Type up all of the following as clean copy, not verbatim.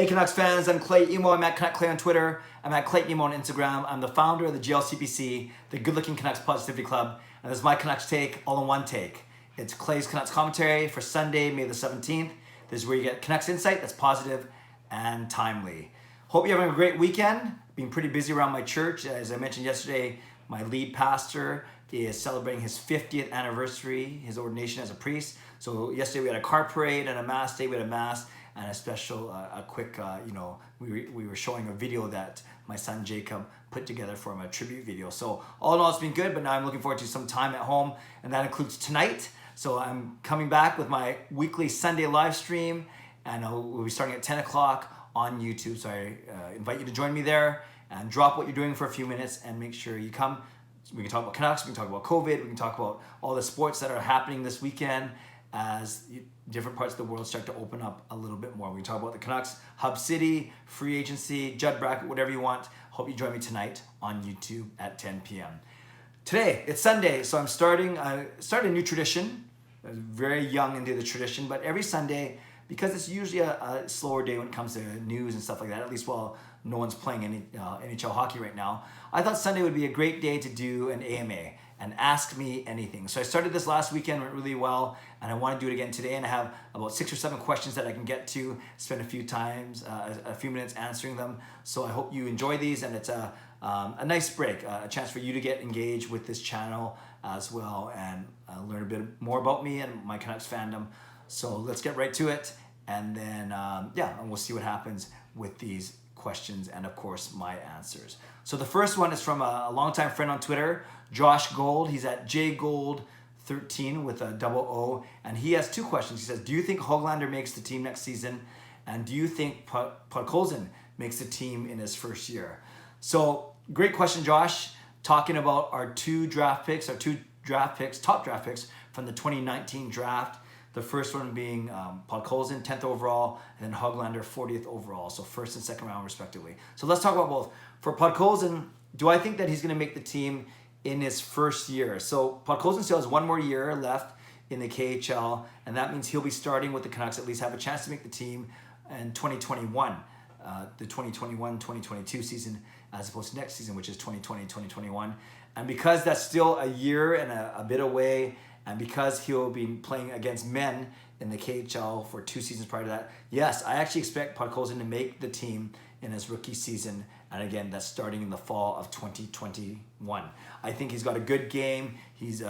Hey Canucks fans, I'm Clay Emo. I'm at Canuck Clay on Twitter. I'm at Clay Emo on Instagram. I'm the founder of the GLCPC, the Good Looking Canucks Positivity Club, and this is my Canucks take, all in one take. It's Clay's Canucks commentary for Sunday, May the 17th. This is where you get Canucks insight that's positive and timely. Hope you're having a great weekend. Been pretty busy around my church. As I mentioned yesterday, my lead pastor is celebrating his 50th anniversary, his ordination as a priest. So yesterday we had a car parade and a mass day. We had a mass and a special, a quick, we were showing a video that my son Jacob put together for him, a tribute video. So all in all, it's been good, but now I'm looking forward to some time at home, and that includes tonight. So I'm coming back with my weekly Sunday live stream, and we'll be starting at 10 o'clock on YouTube. So I invite you to join me there and drop what you're doing for a few minutes and make sure you come. We can talk about Canucks, we can talk about COVID, we can talk about all the sports that are happening this weekend as different parts of the world start to open up a little bit more. We can talk about the Canucks, Hub City, free agency, Judd Bracket, whatever you want. Hope you join me tonight on YouTube at 10 p.m. Today, it's Sunday, so I'm starting a new tradition. I'm very young into the tradition, but every Sunday, because it's usually a slower day when it comes to news and stuff like that, at least while no one's playing any NHL hockey right now, I thought Sunday would be a great day to do an AMA and ask me anything. So I started this last weekend, went really well, and I want to do it again today, and I have about 6 or 7 questions that I can get to, spend a few minutes answering them. So I hope you enjoy these, and it's a nice break, a chance for you to get engaged with this channel as well and learn a bit more about me and my Canucks fandom. So let's get right to it, and then and we'll see what happens with these questions and of course my answers. So the first one is from a longtime friend on Twitter, Josh Gold. He's at jgold13 with a double O, and he has 2 questions. He says, do you think Hoglander makes the team next season, and do you think Podkolzin makes the team in his first year? So great question, Josh. Talking about our top draft picks from the 2019 draft. The first one being Podkolzin, 10th overall, and then Hoglander, 40th overall, so first and second round respectively. So let's talk about both. For Podkolzin, do I think that he's going to make the team in his first year? So Podkolzin still has 1 more year left in the KHL, and that means he'll be starting with the Canucks, at least have a chance to make the team in 2021, the 2021-2022 season, as opposed to next season, which is 2020-2021. And because that's still a year and a bit away, and because he'll be playing against men in the KHL for 2 seasons prior to that, yes, I actually expect Podkolzin to make the team in his rookie season. And again, that's starting in the fall of 2021. I think he's got a good game. He's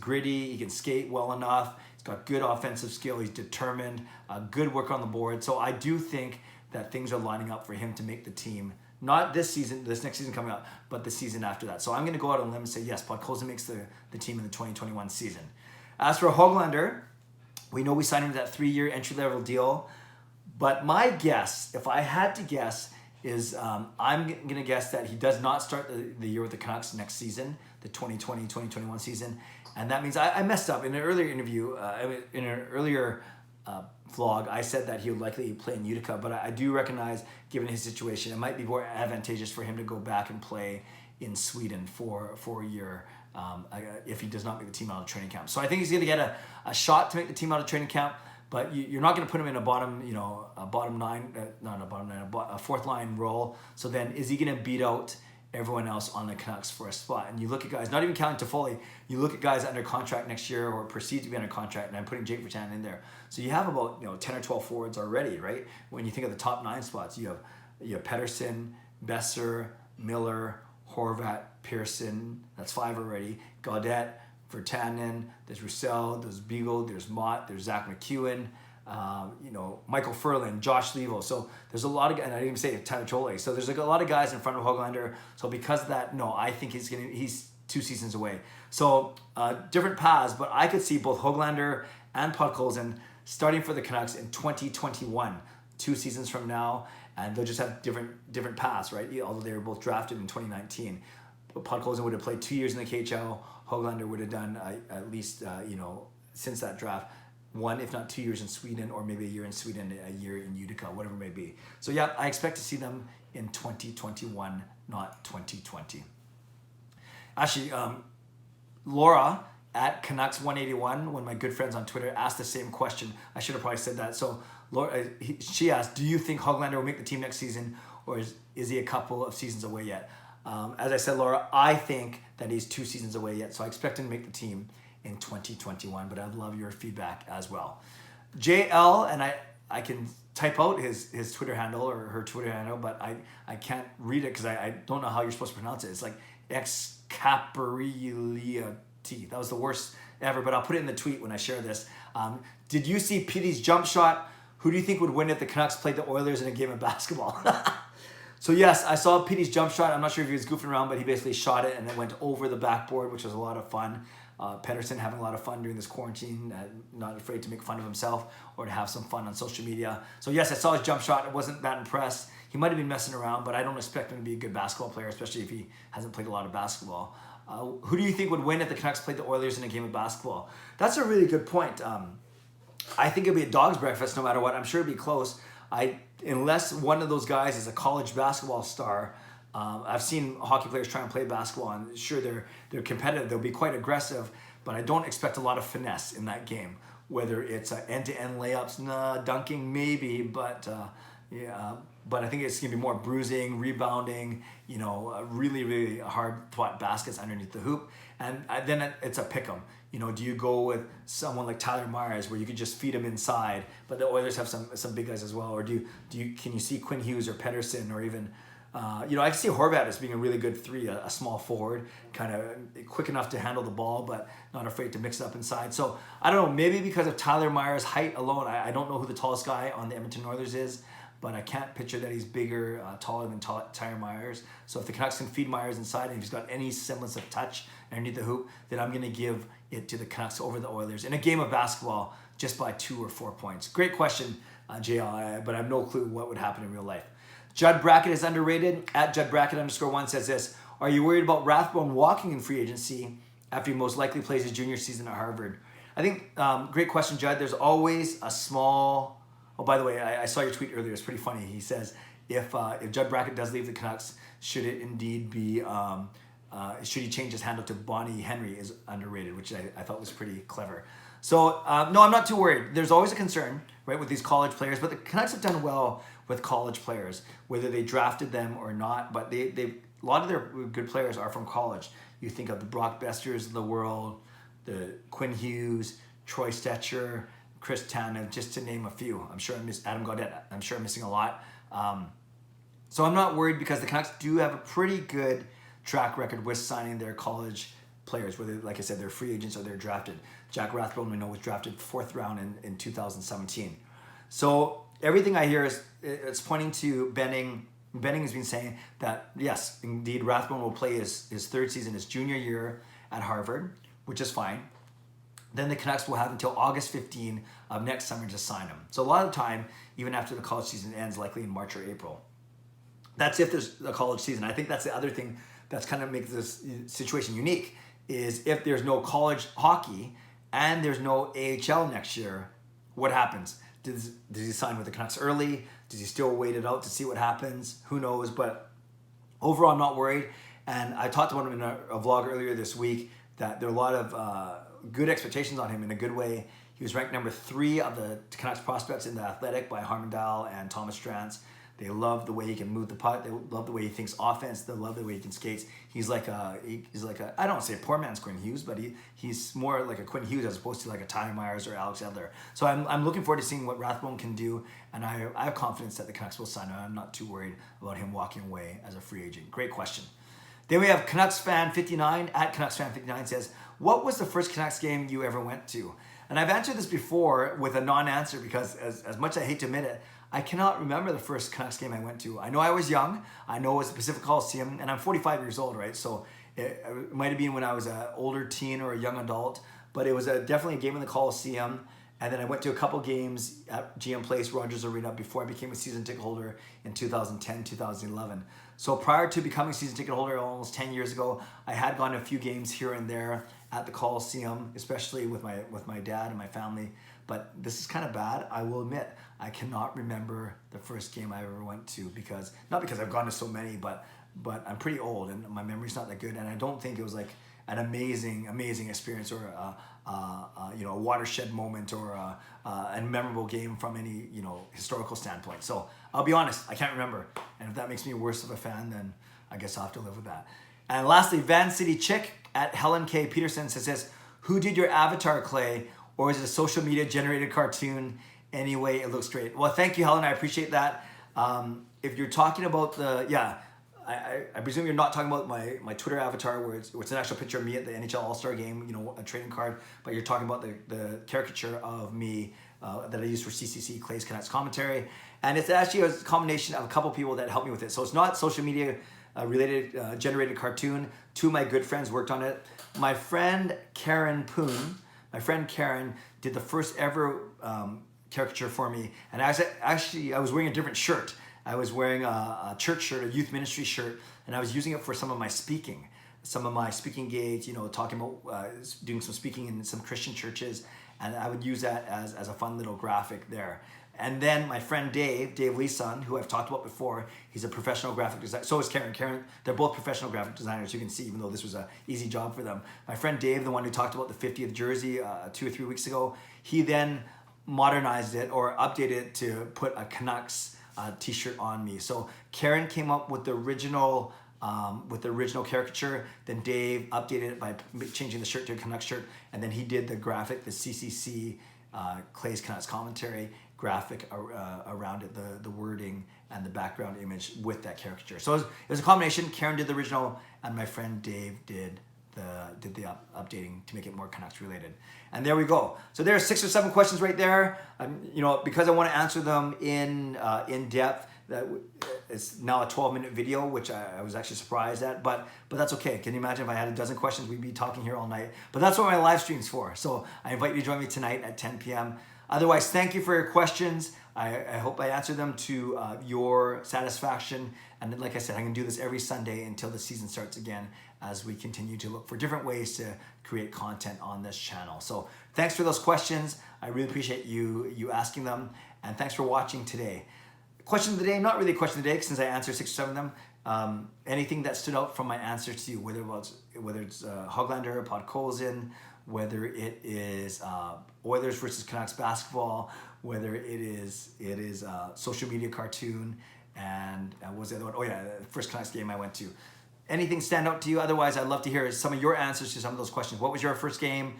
gritty. He can skate well enough. He's got good offensive skill. He's determined. Good work on the board. So I do think that things are lining up for him to make the team. Not this season, this next season coming up, but the season after that. So I'm going to go out on a limb and say, yes, Podkolzin makes the team in the 2021 season. As for Hoglander, we know we signed him to that 3-year entry-level deal. But my guess, if I had to guess, is I'm going to guess that he does not start the year with the Canucks next season, the 2020-2021 season. And that means I messed up. In an earlier interview, in an earlier vlog, I said that he would likely play in Utica, but I do recognize, given his situation, it might be more advantageous for him to go back and play in Sweden for a year if he does not make the team out of training camp. So I think he's going to get a shot to make the team out of training camp, but you're not going to put him in a fourth line role. So then is he going to beat out everyone else on the Canucks for a spot? And you look at guys, not even counting Toffoli, you look at guys under contract next year or perceived to be under contract, and I'm putting Jake Virtanen in there. So you have about 10 or 12 forwards already, right? When you think of the top 9 spots, you have Pettersson, Besser, Miller, Horvat, Pearson. That's 5 already. Gaudette, Virtanen. There's Roussel. There's Beagle. There's Mott. There's Zach McEwen. Michael Furlan, Josh Levo. So there's a lot of guys, and I didn't even say Tyler Tolle. So there's a lot of guys in front of Hoglander. So because of that, no, I think he's 2 seasons away. So different paths, but I could see both Hoglander and Podkolzin starting for the Canucks in 2021, 2 seasons from now, and they'll just have different paths, right? Although they were both drafted in 2019. But Podkolzin would have played 2 years in the KHL. Hoglander would have done at least, since that draft, 1, if not 2 years in Sweden, or maybe a year in Sweden, a year in Utica, whatever it may be. So yeah, I expect to see them in 2021, not 2020. Actually, Laura at Canucks 181, one of my good friends on Twitter, asked the same question. I should have probably said that. So Laura, she asked, do you think Hoglander will make the team next season, or is he a couple of seasons away yet? As I said, Laura, I think that he's 2 seasons away yet, so I expect him to make the team in 2021, but I'd love your feedback as well. JL, and I can type out his Twitter handle or her Twitter handle, but I can't read it because I don't know how you're supposed to pronounce it. It's like Excaparileati. That was the worst ever, but I'll put it in the tweet when I share this. Did you see Petey's jump shot? Who do you think would win if the Canucks played the Oilers in a game of basketball? So yes, I saw Petey's jump shot. I'm not sure if he was goofing around, but he basically shot it and it went over the backboard, which was a lot of fun. Pedersen having a lot of fun during this quarantine, not afraid to make fun of himself or to have some fun on social media. So yes, I saw his jump shot. I wasn't that impressed. He might have been messing around, but I don't expect him to be a good basketball player, especially if he hasn't played a lot of basketball. Who do you think would win if the Canucks played the Oilers in a game of basketball? That's a really good point. I think it'd be a dog's breakfast no matter what. I'm sure it'd be close. Unless one of those guys is a college basketball star. I've seen hockey players try and play basketball, and sure, they're competitive. They'll be quite aggressive, but I don't expect a lot of finesse in that game. Whether it's end-to-end layups, dunking maybe, but but I think it's gonna be more bruising, rebounding, really, really hard-fought baskets underneath the hoop, and then it's a pick 'em. Do you go with someone like Tyler Myers where you could just feed him inside, but the Oilers have some big guys as well, or can you see Quinn Hughes or Pedersen or even I can see Horvat as being a really good 3, a small forward, kind of quick enough to handle the ball, but not afraid to mix it up inside. So I don't know, maybe because of Tyler Myers' height alone, I don't know who the tallest guy on the Edmonton Oilers is, but I can't picture that he's bigger, taller than Tyler Myers. So if the Canucks can feed Myers inside and if he's got any semblance of touch underneath the hoop, then I'm going to give it to the Canucks over the Oilers in a game of basketball just by 2 or 4 points. Great question, JL, but I have no clue what would happen in real life. Judd Brackett is underrated. At Judd Brackett _1 says this: are you worried about Rathbone walking in free agency after he most likely plays his junior season at Harvard? I think, great question, Judd. There's always a small... Oh, by the way, I saw your tweet earlier. It's pretty funny. He says, if Judd Brackett does leave the Canucks, should it indeed be... should he change his handle to Bonnie Henry is underrated, which I thought was pretty clever. So, no, I'm not too worried. There's always a concern, right, with these college players, but the Canucks have done well with college players, whether they drafted them or not, but a lot of their good players are from college. You think of the Brock Besters of the world, the Quinn Hughes, Troy Stetcher, Chris Tanev, just to name a few. I'm sure I missed Adam Gaudette. I'm sure I'm missing a lot. So I'm not worried because the Canucks do have a pretty good track record with signing their college players, whether, like I said, they're free agents or they're drafted. Jack Rathbone, we know, was drafted 4th round in 2017. So everything I hear is it's pointing to Benning. Benning has been saying that, yes, indeed, Rathbone will play his 3rd season, his junior year at Harvard, which is fine. Then the Canucks will have until August 15 of next summer to sign him. So a lot of time, even after the college season ends, likely in March or April. That's if there's a college season. I think that's the other thing that's kind of makes this situation unique, is if there's no college hockey and there's no AHL next year, what happens? Does he sign with the Canucks early? Does he still wait it out to see what happens? Who knows? But overall, I'm not worried. And I talked about him in a vlog earlier this week that there are a lot of good expectations on him in a good way. He was ranked number 3 of the Canucks prospects in the Athletic by Harmondale and Thomas Strantz. They love the way he can move the puck. They love the way he thinks offense. They love the way he can skate. He's like a I don't want to say a poor man's Quinn Hughes, but he's more like a Quinn Hughes as opposed to like a Tyler Myers or Alex Edler. So I'm looking forward to seeing what Rathbone can do, and I have confidence that the Canucks will sign him. I'm not too worried about him walking away as a free agent. Great question. Then we have Canucks fan 59 at Canucks fan 59 says, what was the first Canucks game you ever went to? And I've answered this before with a non-answer because as much as I hate to admit it, I cannot remember the first Canucks game I went to. I know I was young. I know it was the Pacific Coliseum, and I'm 45 years old, right? So it might have been when I was an older teen or a young adult, but it was definitely a game in the Coliseum. And then I went to a couple games at GM Place, Rogers Arena, before I became a season ticket holder in 2010, 2011. So prior to becoming a season ticket holder almost 10 years ago, I had gone to a few games here and there at the Coliseum, especially with my dad and my family. But this is kind of bad. I will admit, I cannot remember the first game I ever went to not because I've gone to so many, but I'm pretty old and my memory's not that good. And I don't think it was like an amazing experience, or a watershed moment, or a memorable game from any historical standpoint. So I'll be honest, I can't remember, and if that makes me worse of a fan, then I guess I'll have to live with that. And lastly, Van City Chick at Helen K. Peterson says this: who did your avatar, Clay, or is it a social media generated cartoon? Anyway, it looks great. Well, thank you, Helen. I appreciate that. If you're talking about I presume you're not talking about my Twitter avatar where it's an actual picture of me at the NHL All-Star game, a trading card, but you're talking about the caricature of me that I use for CCC, Clay's Canucks Commentary. And it's actually a combination of a couple people that helped me with it. So it's not social media related generated cartoon. Two of my good friends worked on it. My friend Karen Poon, did the first ever caricature for me. And I was wearing a different shirt. I was wearing a church shirt, a youth ministry shirt, and I was using it for some of my speaking gigs, talking about doing some speaking in some Christian churches, and I would use that as a fun little graphic there. And then my friend Dave Leeson, who I've talked about before, he's a professional graphic designer. So is Karen. They're both professional graphic designers, you can see, even though this was an easy job for them. My friend Dave, the one who talked about the 50th jersey 2 or 3 weeks ago, he then modernized it or updated it to put a Canucks t-shirt on me. So Karen came up with the original caricature. Then Dave updated it by changing the shirt to a Canucks shirt, and then he did the graphic, the CCC Clay's Canucks Commentary graphic around it, the wording and the background image with that caricature. So it was a combination. Karen did the original, and my friend Dave did the updating to make it more Canucks related. And there we go. So there are 6 or 7 questions right there. Because I want to answer them in depth, that it's now a 12-minute video, which I was actually surprised at, but that's okay. Can you imagine if I had a dozen questions, we'd be talking here all night. But that's what my live stream's for. So I invite you to join me tonight at 10 p.m. Otherwise, thank you for your questions. I hope I answered them to your satisfaction. And like I said, I'm going to do this every Sunday until the season starts again, as we continue to look for different ways to create content on this channel. So thanks for those questions. I really appreciate you asking them. And thanks for watching today. Question of the day, not really a question of the day, since I answered 6 or 7 of them. Anything that stood out from my answer to you, whether it's Hoglander, Podkolzin, whether it is Oilers versus Canucks basketball, whether it is social media cartoon, and what was the other one? Oh yeah, the first Canucks game I went to. Anything stand out to you? Otherwise, I'd love to hear some of your answers to some of those questions. What was your first game?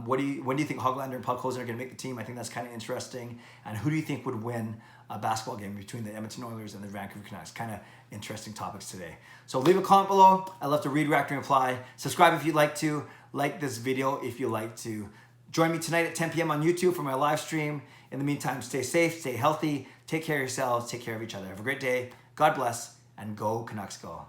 When do you think Hoglander and Podkolzin are going to make the team? I think that's kind of interesting. And who do you think would win a basketball game between the Edmonton Oilers and the Vancouver Canucks? Kind of interesting topics today. So leave a comment below. I love to read, react, and reply. Subscribe if you'd like to. Like this video if you like to. Join me tonight at 10 p.m. on YouTube for my live stream. In the meantime, stay safe, stay healthy, take care of yourselves, take care of each other. Have a great day. God bless, and go Canucks go.